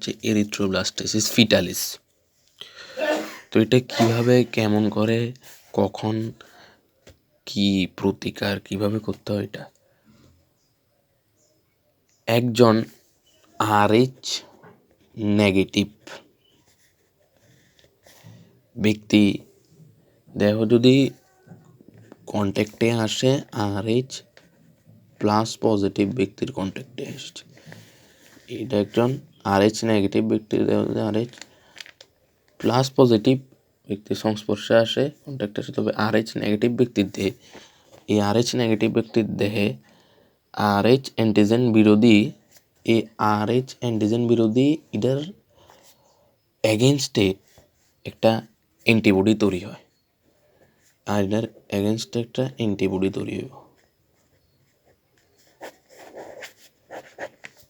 যে erythroblastosis fetalis. তো এটা কিভাবে, কেমন করে, কখন, কি প্রতিকার কিভাবে করতে হয়, এটা একজন RH নেগেটিভ ব্যক্তি দেহ যদি কন্ট্যাক্টে আসে RH প্লাস পজিটিভ ব্যক্তির কন্ট্যাক্টে আসছে, এটা একজন RH নেগেটিভ ব্যক্তির দেহ যদি RH প্লাস পজিটিভ ব্যক্তির সংস্পর্শে আসে, কন্ট্যাক্টে আসে, তবে RH নেগেটিভ ব্যক্তির দেহে, এই RH নেগেটিভ ব্যক্তির দেহে RH অ্যান্টিজেন বিরোধী, এই RH অ্যান্টিজেন বিরোধী এটার এগেনস্টে একটা অ্যান্টিবডি তৈরি হয়, আর এটার এগেনস্টে একটা অ্যান্টিবডি তৈরি হইব,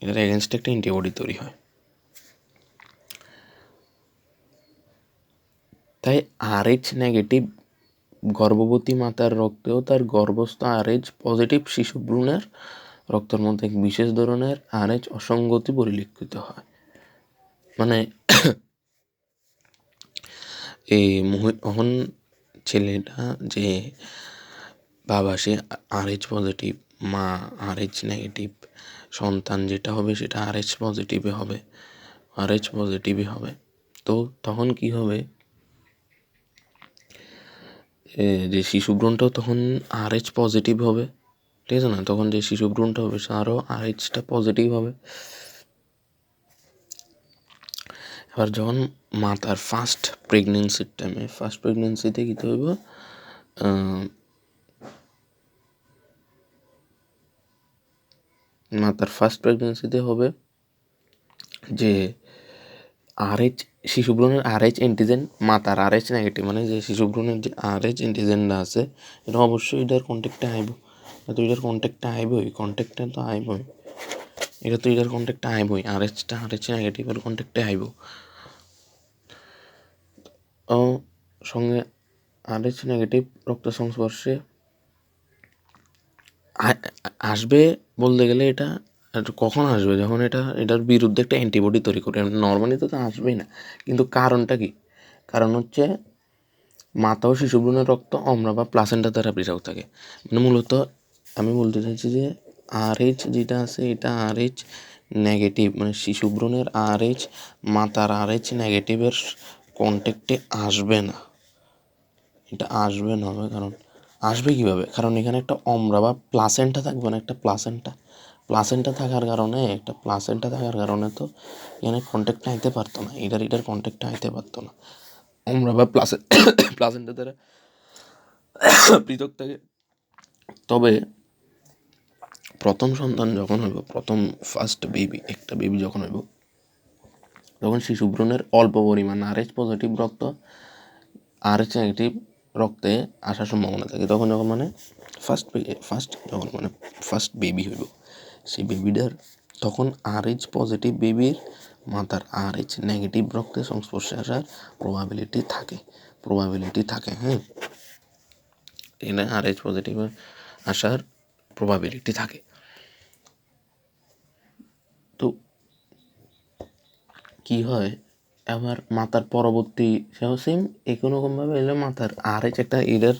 এটার এগেনস্টে একটা অ্যান্টিবডি তৈরি হয়। তাই RH নেগেটিভ গর্ভবতী মাতার রক্তেও তার গর্ভস্থ RH পজিটিভ শিশু ভ্রূণের রক্তের মধ্যে এক বিশেষ ধরনের RH অসঙ্গতি পরিলক্ষিত হয়। মানে এই এখন ছেলেটা যে বাবা সে RH পজিটিভ, মা RH নেগেটিভ, সন্তান যেটা হবে সেটা RH পজিটিভে হবে, RH পজিটিভই হবে। তো তখন কি হবে, যে শিশু ভ্রূণটাও তখন RH পজিটিভ হবে, ঠিক আছে না? তখন যে শিশু ভ্রূণটা হবে তারও RHটা পজিটিভ হবে। এবার যখন মাতার ফার্স্ট প্রেগনেন্সির টাইমে, ফার্স্ট প্রেগনেন্সিতে কী হইব, মাতার ফার্স্ট প্রেগনেন্সিতে হবে যে RH শিশু ভ্রূণের RH অ্যান্টিজেন মাতার RH নেগেটিভ, মানে যে শিশু ভ্রূণের যে RH অ্যান্টিজেনটা আছে এটা অবশ্যই এটার কন্ট্যাক্টে আইব, তো এটার কন্ট্যাক্টে আইবই, কন্ট্যাক্টে তো আইবই, এটা তো এটার কন্ট্যাক্টে আইবই, RHটা RH নেগেটিভের কন্ট্যাক্টে আইব। ও সঙ্গে RH নেগেটিভ রক্ত সংস্পর্শে আসবে বলতে গেলে এটা কখন আসবে, যখন এটার বিরুদ্ধে একটা অ্যান্টিবডি তৈরি করে। নর্মালি তো আসবেই না, কিন্তু কারণটা কি? কারণ হচ্ছে মাতা ও শিশু ভ্রূণের রক্ত অম্লা বা প্লাসেন্টা দ্বারা পৃথক থাকে। মানে মূলত আমি বলতে চাইছি যে RH যেটা আছে এটা RH নেগেটিভ, মানে শিশু ভ্রূণের RH মাতার RH নেগেটিভের কন্ট্যাক্টে আসবে না, এটা আসবে না। কারণ আসবে কীভাবে? কারণ এখানে একটা অম্লা বা প্লাসেন্টা থাকবে না, একটা প্লাসেন্টা থাকার কারণে তো এখানে কন্ট্যাক্টটা আইতে পারতো না, এটার কন্ট্যাক্টটা আইতে পারতো না, অম্লা বা প্লাসেন্টা দ্বারা পৃথক থাকে। তবে প্রথম সন্তান যখন হইব, প্রথম ফার্স্ট বেবি, একটা বেবি যখন হইব, তখন শিশু ভ্রূণের অল্প পরিমাণ RH পজিটিভ রক্ত RH নেগেটিভ রক্তে আসার সম্ভাবনা থাকে। তখন যখন মানে ফার্স্ট বেবি হইব, সেই বেবিটার তখন RH পজিটিভ বেবির মাতার RH নেগেটিভ রক্তের সংস্পর্শে আসার প্রবাবিলিটি থাকে। হ্যাঁ, এটা RH পজিটিভ আসার প্রবাবিলিটি থাকে। তো কি হয়, আবার মাতার পরবর্তী সেম এরকমভাবে এলে মাতার RH একটা এটার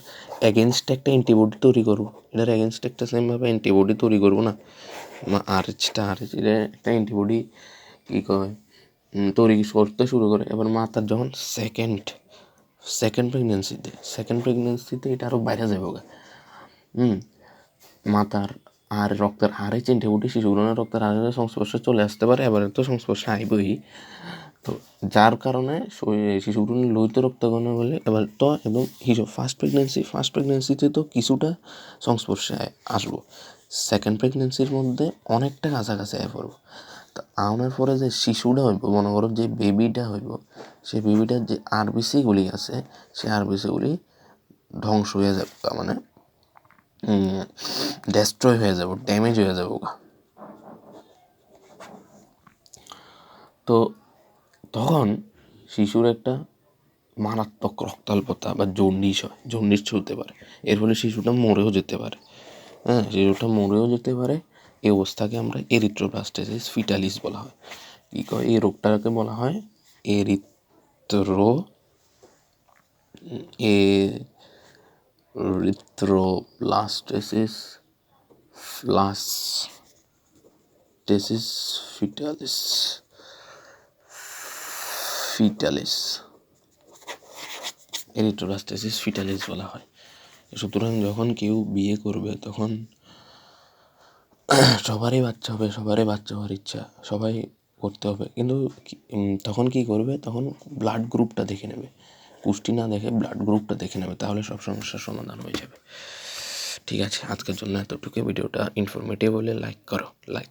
এগেনস্টে একটা অ্যান্টিবডি তৈরি করবো, এটার এগেনস্টে একটা সেমভাবে অ্যান্টিবডি তৈরি করবো না, RH এটা একটা অ্যান্টিবডি কী কয় তৈরি করতে শুরু করে। এবার মাতার যখন সেকেন্ড প্রেগনেন্সিতে এটা আরও বাইরে যাবে, মাতার আর রক্তের RH অ্যান্টিবডি শিশু ভ্রূণের রক্তের RH সংস্পর্শে চলে আসতে পারে, এবার তো সংস্পর্শে আইবই। তো যার কারণে শিশু ভ্রূণের লোহিত রক্তকণা বলে এবার তো এবং ফার্স্ট প্রেগনেন্সিতে তো কিছুটা সংস্পর্শে আসবো, সেকেন্ড প্রেগনেন্সির মধ্যে অনেকটা কাছাকাছি আয় পড়বো। তো আনার পরে যে শিশুটা হইব, মনে করো যে বেবিটা হইব, সেই বেবিটার যে RBCগুলি আছে সেই RBCগুলি ধ্বংস হয়ে যাবে, মানে ডেস্ট্রয় হয়ে যাব, ড্যামেজ হয়ে যাব। তো তখন শিশুর একটা মারাত্মক রক্তাল্পতা বা জন্ডিস চলতে পারে, এর ফলে শিশুটা মরেও যেতে পারে। এই অবস্থাকে আমরা এরিথ্রোব্লাস্টোসিস ফিটালিস বলা হয়। কী কয়, এই রোগটাকে বলা হয় এরিথ্রোব্লাস্টেসিস ফিটালিস এরিথ্রোব্লাস্টেসিস ফিটালিস বলা হয়। সুতরাং যখন কেউ বিয়ে করবে তখন সবারই বাচ্চা হবে, সবারই বাচ্চা হওয়ার ইচ্ছা, সবাই করতে হবে, কিন্তু তখন কি করবে, তখন ব্লাড গ্রুপটা দেখে নেবে, পুষ্টি না দেখে ব্লাড গ্রুপটা দেখে নেবে, তাহলে সব সমস্যার সমাধান হয়ে যাবে। ঠিক আছে, আজকের জন্য এতটুকু। ভিডিওটা ইনফরমেটিভ হলে লাইক করো, লাইক